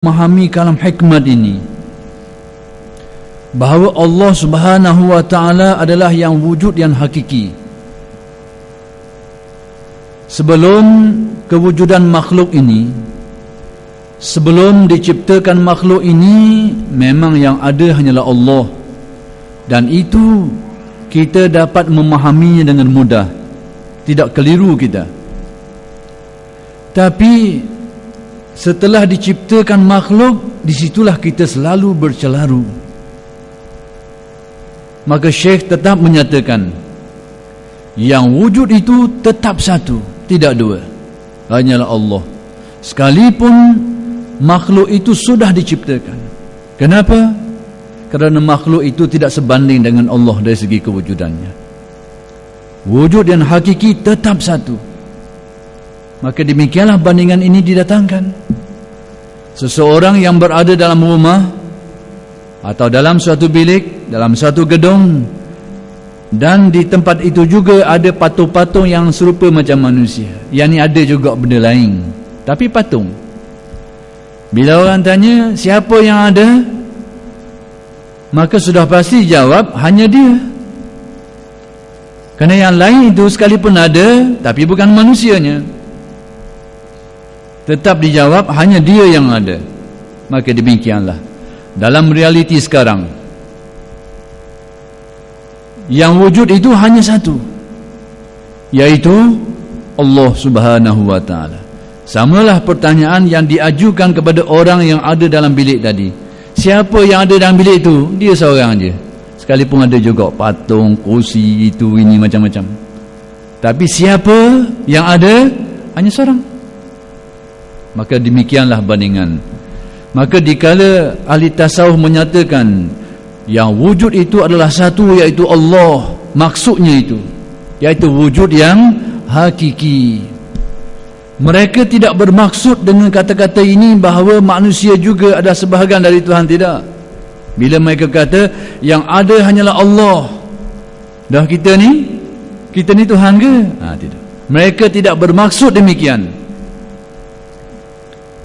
memahami kalam hikmat ini, bahawa Allah Subhanahu wa ta'ala adalah yang wujud yang hakiki. Sebelum kewujudan makhluk ini, sebelum diciptakan makhluk ini, memang yang ada hanyalah Allah, dan itu kita dapat memahaminya dengan mudah, tidak keliru kita. Tapi setelah diciptakan makhluk, disitulah kita selalu bercelaru. Maka Syekh tetap menyatakan, yang wujud itu tetap satu, tidak dua, hanyalah Allah, sekalipun makhluk itu sudah diciptakan. Kenapa? Kerana makhluk itu tidak sebanding dengan Allah dari segi kewujudannya. Wujud yang hakiki tetap satu. Maka demikianlah bandingan ini didatangkan. Seseorang yang berada dalam rumah atau dalam suatu bilik, dalam suatu gedung, dan di tempat itu juga ada patung-patung yang serupa macam manusia. Yang ni ada juga benda lain, tapi patung. Bila orang tanya siapa yang ada, maka sudah pasti jawab hanya dia. Kerana yang lain itu sekalipun ada, tapi bukan manusianya, tetap dijawab hanya dia yang ada. Maka demikianlah dalam realiti sekarang, yang wujud itu hanya satu, yaitu Allah Subhanahu wa ta'ala. Samalah pertanyaan yang diajukan kepada orang yang ada dalam bilik tadi. Siapa yang ada dalam bilik itu? Dia seorang je, sekalipun ada juga patung, kursi, itu, ini, macam-macam. Tapi siapa yang ada? Hanya seorang. Maka demikianlah bandingan. Maka dikala ahli tasawuf menyatakan yang wujud itu adalah satu, iaitu Allah, maksudnya itu iaitu wujud yang hakiki. Mereka tidak bermaksud dengan kata-kata ini bahawa manusia juga ada sebahagian dari Tuhan, tidak. Bila mereka kata yang ada hanyalah Allah, dah kita ni Tuhan ke? Tidak. Mereka tidak bermaksud demikian.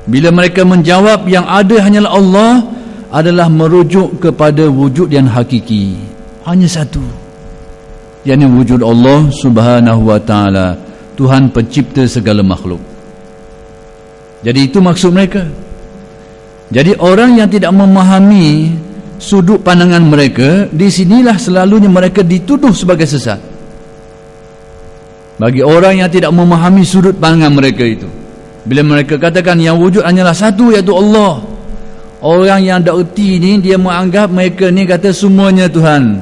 Bila mereka menjawab yang ada hanyalah Allah, adalah merujuk kepada wujud yang hakiki, hanya satu, yakni wujud Allah Subhanahu wa ta'ala, Tuhan pencipta segala makhluk. Jadi itu maksud mereka. Jadi orang yang tidak memahami sudut pandangan mereka, di sinilah selalunya mereka dituduh sebagai sesat. Bagi orang yang tidak memahami sudut pandangan mereka itu, bila mereka katakan yang wujud hanyalah satu, iaitu Allah, orang yang tak erti ni, dia menganggap mereka ni kata semuanya Tuhan.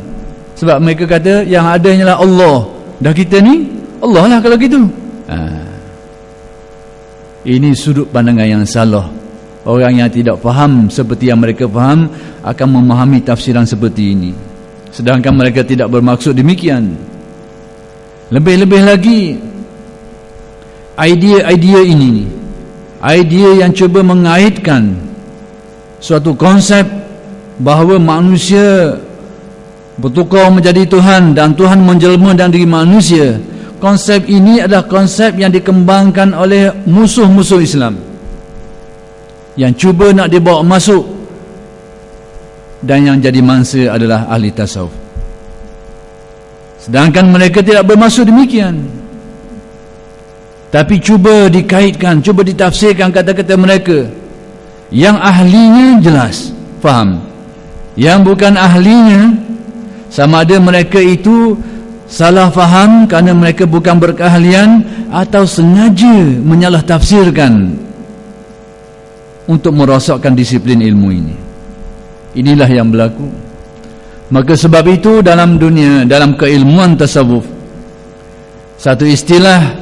Sebab mereka kata yang ada hanyalah Allah, dah kita ni Allah lah kalau gitu. Ini sudut pandangan yang salah. Orang yang tidak faham seperti yang mereka faham akan memahami tafsiran seperti ini, sedangkan mereka tidak bermaksud demikian. Lebih-lebih lagi, idea ini, idea yang cuba mengaitkan suatu konsep bahawa manusia bertukar menjadi Tuhan dan Tuhan menjelma dalam diri manusia. Konsep ini adalah konsep yang dikembangkan oleh musuh-musuh Islam, yang cuba nak dibawa masuk, dan yang jadi mangsa adalah ahli tasawuf. Sedangkan mereka tidak bermaksud demikian, tapi cuba dikaitkan, cuba ditafsirkan kata-kata mereka. Yang ahlinya jelas faham, yang bukan ahlinya, sama ada mereka itu salah faham kerana mereka bukan berkeahlian, atau sengaja menyalah tafsirkan untuk merosakkan disiplin ilmu ini. Inilah yang berlaku. Maka sebab itu dalam dunia, dalam keilmuan tasawuf, satu istilah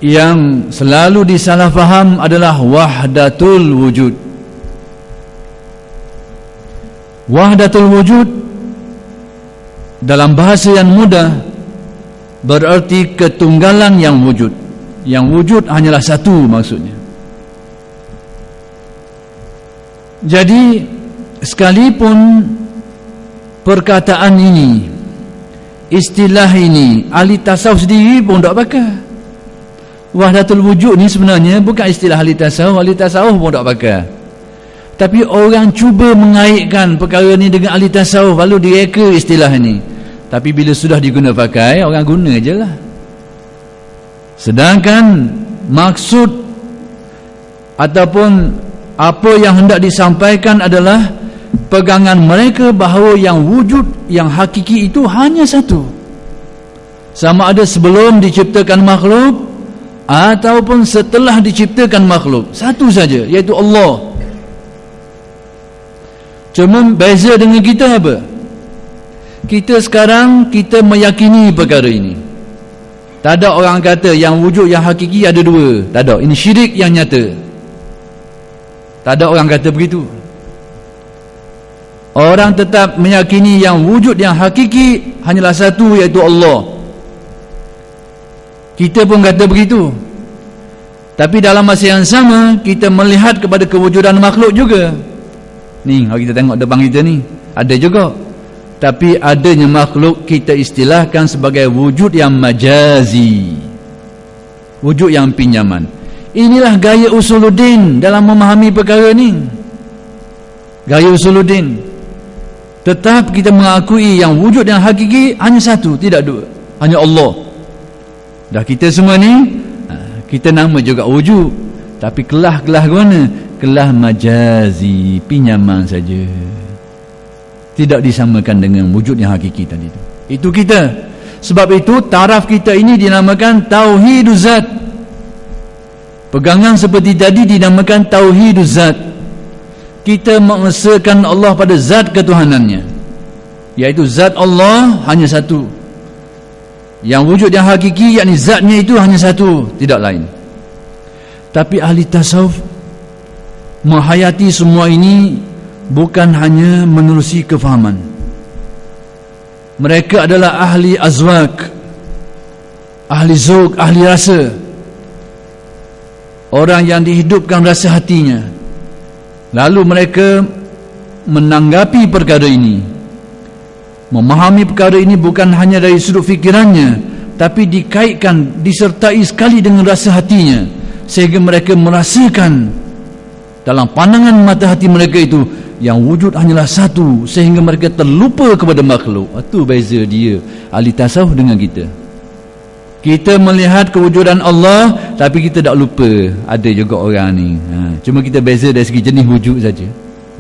yang selalu disalah faham adalah wahdatul wujud. Wahdatul wujud dalam bahasa yang mudah berarti ketunggalan yang wujud. Yang wujud hanyalah satu maksudnya. Jadi sekalipun perkataan ini, istilah ini, ahli tasawuf sendiri pun tak pakai. Wahdatul wujud ni sebenarnya bukan istilah ahli tasawuf pun tak pakai. Tapi orang cuba mengaitkan perkara ni dengan ahli tasawuf, lalu direka istilah ni. Tapi bila sudah diguna pakai, orang guna je lah. Sedangkan maksud ataupun apa yang hendak disampaikan adalah pegangan mereka bahawa yang wujud, yang hakiki itu hanya satu. Sama ada sebelum diciptakan makhluk ataupun setelah diciptakan makhluk, satu saja, iaitu Allah. Cuma beza dengan kita apa? Kita sekarang, kita meyakini perkara ini. Tak ada orang kata yang wujud, yang hakiki ada dua. Tak ada. Ini syirik yang nyata. Tak ada orang kata begitu. Orang tetap meyakini yang wujud, yang hakiki hanyalah satu, iaitu Allah. Kita pun kata begitu. Tapi dalam masa yang sama, kita melihat kepada kewujudan makhluk juga. Ni, kalau kita tengok depan kita ni, ada juga. Tapi adanya makhluk kita istilahkan sebagai wujud yang majazi, wujud yang pinjaman. Inilah gaya Usuluddin dalam memahami perkara ni. Gaya Usuluddin, tetap kita mengakui yang wujud yang hakiki hanya satu, tidak dua, hanya Allah. Dah kita semua ni, kita nama juga wujud, tapi kelah-kelah ke mana? Kelah majazi, pinjaman saja, tidak disamakan dengan wujud yang hakiki tadi itu. Itu kita. Sebab itu taraf kita ini dinamakan Tauhiduz Zat. Pegangan seperti tadi dinamakan Tauhiduz Zat. Kita mengesahkan Allah pada zat ketuhanannya, iaitu zat Allah hanya satu. Yang wujud yang hakiki, yakni zatnya itu hanya satu, tidak lain. Tapi ahli tasawuf menghayati semua ini bukan hanya menerusi kefahaman. Mereka adalah ahli azwaq, ahli zauq, ahli rasa. Orang yang dihidupkan rasa hatinya. Lalu mereka menanggapi perkara ini, memahami perkara ini bukan hanya dari sudut fikirannya, tapi dikaitkan, disertai sekali dengan rasa hatinya, sehingga mereka merasakan dalam pandangan mata hati mereka itu yang wujud hanyalah satu, sehingga mereka terlupa kepada makhluk. Itu beza dia, ahli tasawuf, dengan kita. Kita melihat kewujudan Allah, tapi kita tak lupa ada juga orang ni. Cuma kita beza dari segi jenis wujud saja.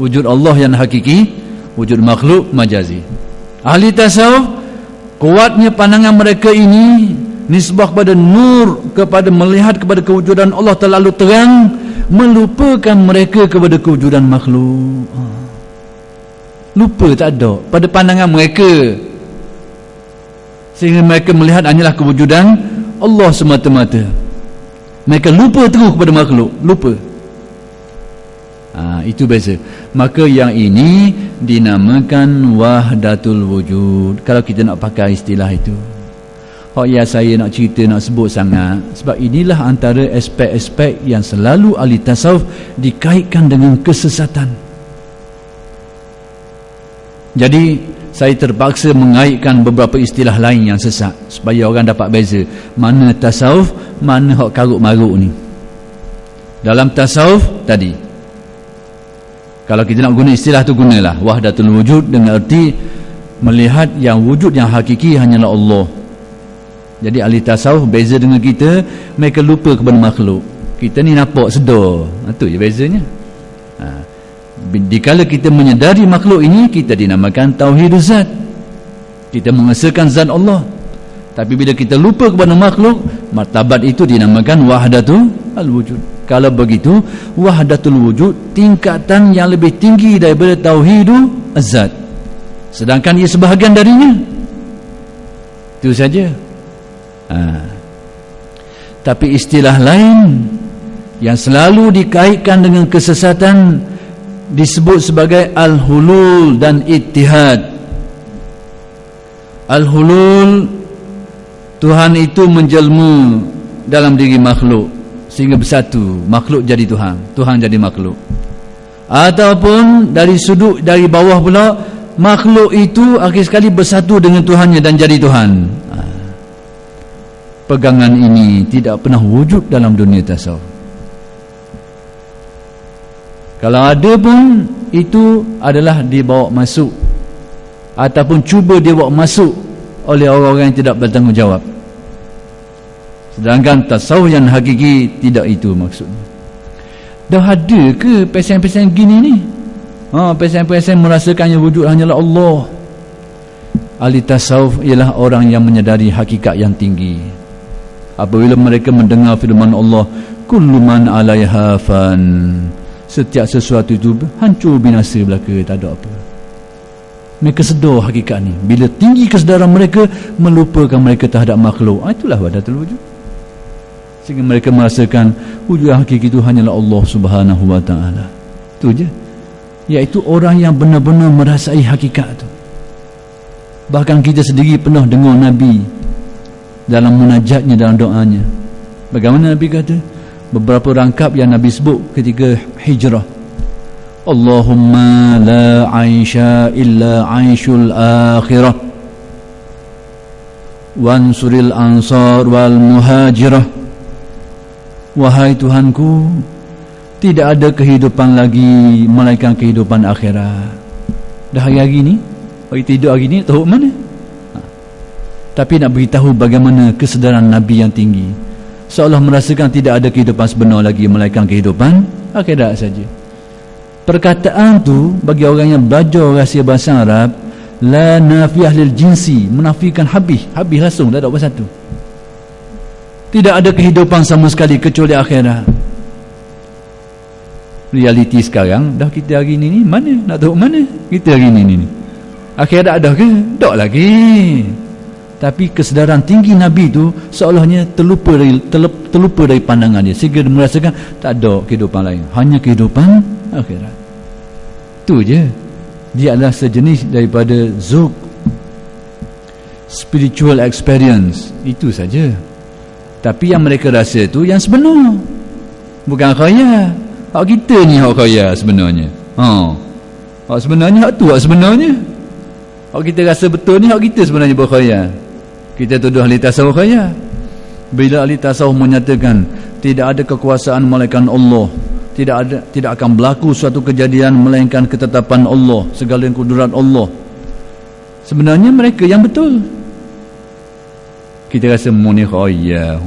Wujud Allah yang hakiki, wujud makhluk majazi. Ahli tasawuf, kuatnya pandangan mereka ini nisbah kepada nur, kepada melihat kepada kewujudan Allah terlalu terang, melupakan mereka kepada kewujudan makhluk. Lupa, tak ada pada pandangan mereka, sehingga mereka melihat hanyalah kewujudan Allah semata-mata. Mereka lupa terus kepada makhluk, lupa. Itu beza. Maka yang ini dinamakan wahdatul wujud, kalau kita nak pakai istilah itu. Ya, saya nak cerita, nak sebut sangat, sebab inilah antara aspek-aspek yang selalu ahli tasawuf dikaitkan dengan kesesatan. Jadi saya terpaksa mengaitkan beberapa istilah lain yang sesat, supaya orang dapat beza mana tasawuf, mana hak karuk-maruk ni. Dalam tasawuf tadi, kalau kita nak guna istilah tu, gunalah wahdatul wujud dengan erti melihat yang wujud yang hakiki hanyalah Allah. Jadi ahli tasawuf beza dengan kita, mereka lupa kepada makhluk. Kita ni nampak sedar, itu je bezanya. Dikala kita menyedari makhluk ini, kita dinamakan Tauhiduz Zat, kita mengesahkan zat Allah. Tapi bila kita lupa kepada makhluk, martabat itu dinamakan Wahdatul Wujud. Kalau begitu, Wahdatul Wujud tingkatan yang lebih tinggi daripada Tauhiduz Zat, sedangkan ia sebahagian darinya. Itu saja. Tapi istilah lain yang selalu dikaitkan dengan kesesatan disebut sebagai al-hulul dan ittihad. Al-hulul, Tuhan itu menjelma dalam diri makhluk sehingga bersatu, makhluk jadi Tuhan, Tuhan jadi makhluk. Ataupun dari sudut dari bawah pula, makhluk itu akhir sekali bersatu dengan Tuhannya dan jadi Tuhan. Pegangan ini tidak pernah wujud dalam dunia tasawuf. Kalau ada pun itu adalah dibawa masuk ataupun cuba dibawa masuk oleh orang-orang yang tidak bertanggungjawab. Sedangkan tasawuf yang hakiki tidak itu maksudnya. Dah ada ke pesen-pesen gini ni? Pesen-pesen merasakan yang wujud hanyalah Allah. Ahli tasawuf ialah orang yang menyadari hakikat yang tinggi. Apabila mereka mendengar firman Allah, kullu man 'alaiha fan, setiap sesuatu itu hancur binasa belaka, tak ada apa. Mereka sedar hakikat ni. Bila tinggi kesedaran mereka, melupakan mereka terhadap makhluk. Itulah wahdatul wujud. Sehingga mereka merasakan wujud hakiki itu hanyalah Allah Subhanahu wa ta'ala. Itu je. Iaitu orang yang benar-benar merasai hakikat itu. Bahkan kita sendiri pernah dengar Nabi dalam munajatnya, dalam doanya. Bagaimana Nabi kata? Beberapa rangkap yang Nabi sebut ketika hijrah. Allahumma la aisha illa aishul akhirah wansuril ansar wal muhajirah. Wahai Tuhanku, tidak ada kehidupan lagi melainkan kehidupan akhirat. Dah hari ni, hari tidur hari ni, tahu mana? Tapi nak beritahu bagaimana kesedaran Nabi yang tinggi, seolah merasakan tidak ada kehidupan sebenar lagi melainkan kehidupan akhirat saja. Perkataan tu bagi orang yang belajar rahsia bahasa Arab, la nafiyah lil jinsi, menafikan habis langsung, tak ada apa satu. Tidak ada kehidupan sama sekali kecuali akhirat. Realiti sekarang dah kita hari ni mana? Nak tahu mana? Kita hari ni. Akhirat dah ke? Tak lagi. Tapi kesedaran tinggi Nabi tu seolahnya terlupa dari pandangan dia, sehingga dia merasakan tak ada kehidupan lain, hanya kehidupan akhirat. Tu je. Dia adalah sejenis daripada zuk, spiritual experience. Itu saja. Tapi yang mereka rasa tu yang sebenar, bukan khayal. Hak kita ni hak khayal sebenarnya. Hak sebenarnya, hak tu hak sebenarnya. Hak kita rasa betul ni hak kita sebenarnya berkhayal. Kita tuduh ahli tasawuf khayal. Bila ahli tasawuf menyatakan tidak ada kekuasaan melainkan Allah, tidak akan berlaku suatu kejadian melainkan ketetapan Allah, segala kudrat Allah, sebenarnya mereka yang betul. Kita rasa ni khayal.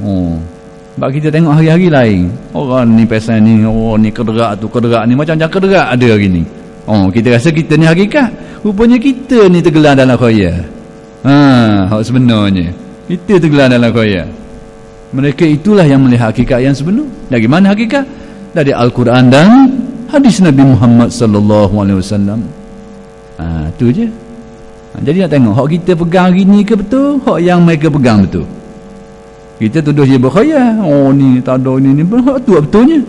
Sebab kita tengok hari-hari lain, orang ni pesan ni, ni kederak tu, kederak ni, macam-macam kederak ada hari ni. Kita rasa kita ni hakikat, rupanya kita ni tergelar dalam khayal. Hak sebenarnya kita tergelar dalam khayal. Mereka itulah yang melihat hakikat yang sebenar. Dari mana hakikat? Dari Al-Quran dan hadis Nabi Muhammad sallallahu alaihi wasallam. Tu je. Jadi nak tengok hak kita pegang hari ni ke betul, hak yang mereka pegang betul. Kita tuduh dia berkhayal, ni tak ada ni hak tu betulnya.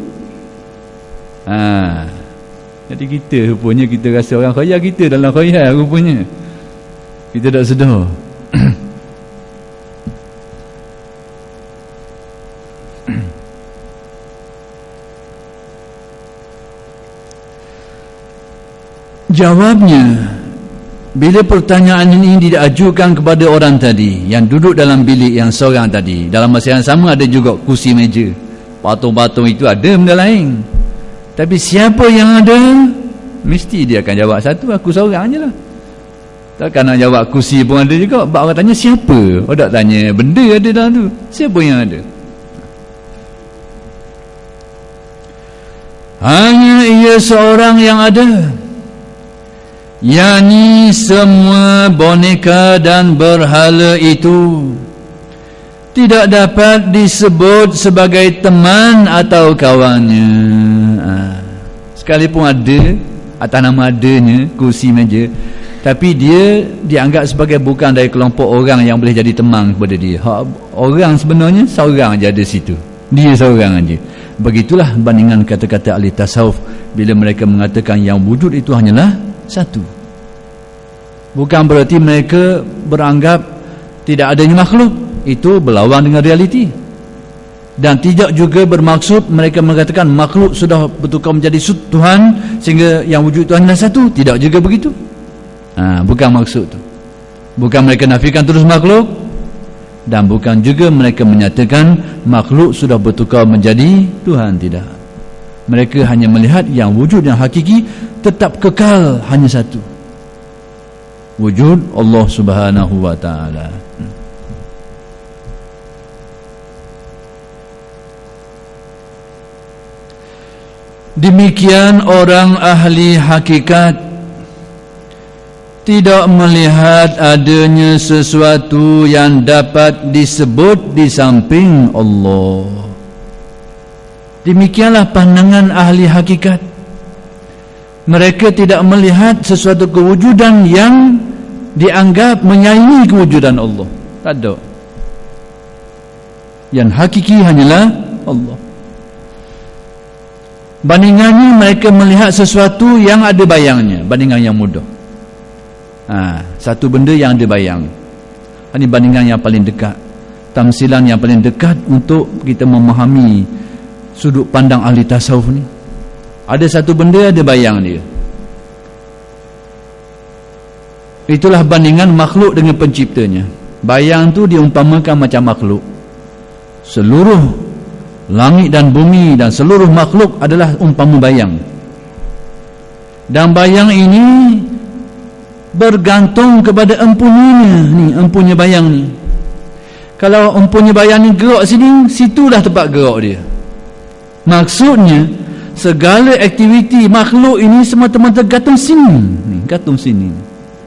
Jadi kita rupanya kita rasa orang khayal, kita dalam khayal rupanya. Kita tak sedar. Jawabnya, bila pertanyaan ini diajukan kepada orang tadi yang duduk dalam bilik yang seorang tadi, dalam masa yang sama ada juga kursi meja, patung-patung itu ada benda lain. Tapi siapa yang ada, mesti dia akan jawab satu, aku seorang je lah. Takkan nak jawab kursi pun ada juga. Sebab orang tanya siapa, orang tak tanya benda ada dalam tu, siapa yang ada. Hanya ia seorang yang ada, yakni semua boneka dan berhala itu tidak dapat disebut sebagai teman atau kawannya. Sekalipun ada atas nama adanya kursi meja, tapi dia dianggap sebagai bukan dari kelompok orang yang boleh jadi teman kepada dia. Orang sebenarnya seorang je ada situ, dia seorang aja. Begitulah bandingan kata-kata ahli tasawuf bila mereka mengatakan yang wujud itu hanyalah satu. Bukan berarti mereka beranggap tidak adanya makhluk, itu berlawan dengan realiti. Dan tidak juga bermaksud mereka mengatakan makhluk sudah bertukar menjadi Tuhan sehingga yang wujud itu hanya satu. Tidak juga begitu. Bukan maksud itu. Bukan mereka nafikan terus makhluk, dan bukan juga mereka menyatakan makhluk sudah bertukar menjadi Tuhan. Tidak. Mereka hanya melihat yang wujud yang hakiki tetap kekal hanya satu, wujud Allah Subhanahu wa ta'ala. Demikian orang ahli hakikat tidak melihat adanya sesuatu yang dapat disebut di samping Allah. Demikianlah pandangan ahli hakikat. Mereka tidak melihat sesuatu kewujudan yang dianggap menyaingi kewujudan Allah. Tak ada. Yang hakiki hanyalah Allah. Bandingannya mereka melihat sesuatu yang ada bayangnya. Bandingan yang mudah. Satu benda yang ada bayang. Ini bandingan yang paling dekat, tamsilan yang paling dekat untuk kita memahami sudut pandang ahli tasawuf ni. Ada satu benda ada bayang dia. Itulah bandingan makhluk dengan penciptanya. Bayang tu diumpamakan macam makhluk. Seluruh langit dan bumi dan seluruh makhluk adalah umpama bayang. Dan bayang ini bergantung kepada empunya ni, empunya bayang ni. Kalau empunya bayang ni gerak sini, situlah tempat gerak dia. Maksudnya segala aktiviti makhluk ini semata-mata gantung sini ni, gantung sini.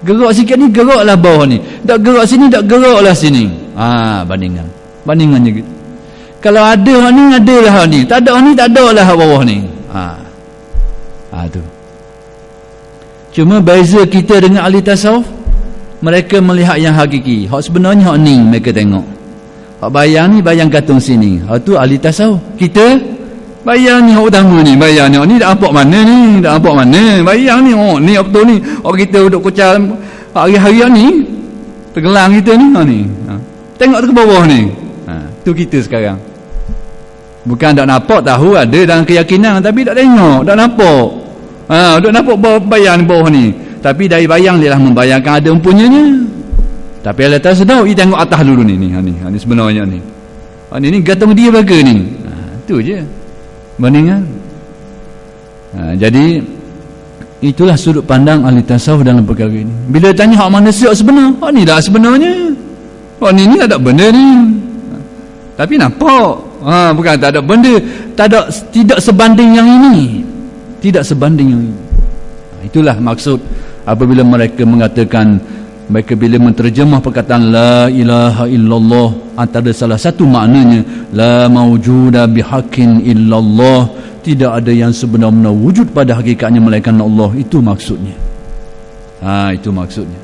Gerak sikit ni, geraklah bawah ni. Tak gerak sini, tak geraklah sini. Bandingannya gitu. Kalau ada hak ni, adalah hak ni. Tak ada hak ni, tak adalah hak bawah ni. Tu. Cuma beza kita dengan ahli tasawuf, mereka melihat yang hakiki. Hak sebenarnya hak ni mereka tengok. Hak bayang ni, bayang gantung sini. Hak tu ahli tasawuf. Kita bayang ni hak utama ni, bayang ni. Hak ni tak nampak mana ni, tak nampak mana. Bayang ni, ni apa tu ni. Hak kita duduk kucar hari-hari ni, tenggelam kita ni, tengok tu ke bawah ni. Tu kita sekarang. Bukan tak nampak, tahu ada dalam keyakinan, tapi tak tengok, tak nampak. Duk nampak bayang di bawah ni. Tapi dari bayang dia lah membayangkan ada empunyanya. Tapi Allah tak sedar, dia tengok atas dulu ni. Ni sebenarnya ni. Ni gantung dia baga ni. Tu je. Bandingan. Jadi itulah sudut pandang ahli tasawuf dalam perkara ini. Bila tanya hak mana hak sebenar? Hak ni dah sebenarnya. Hak ni tak ada benda ni. Tapi nampak. Bukan tak ada benda, tidak sebanding yang ini. Tidak sebanding yang ini. Itulah maksud apabila mereka mengatakan, mereka bila menterjemah perkataan la ilaha illallah, antara salah satu maknanya la mawjuda bihaqqin illallah, tidak ada yang sebenar-benar wujud pada hakikatnya melainkan Allah. Itu maksudnya. Itu maksudnya.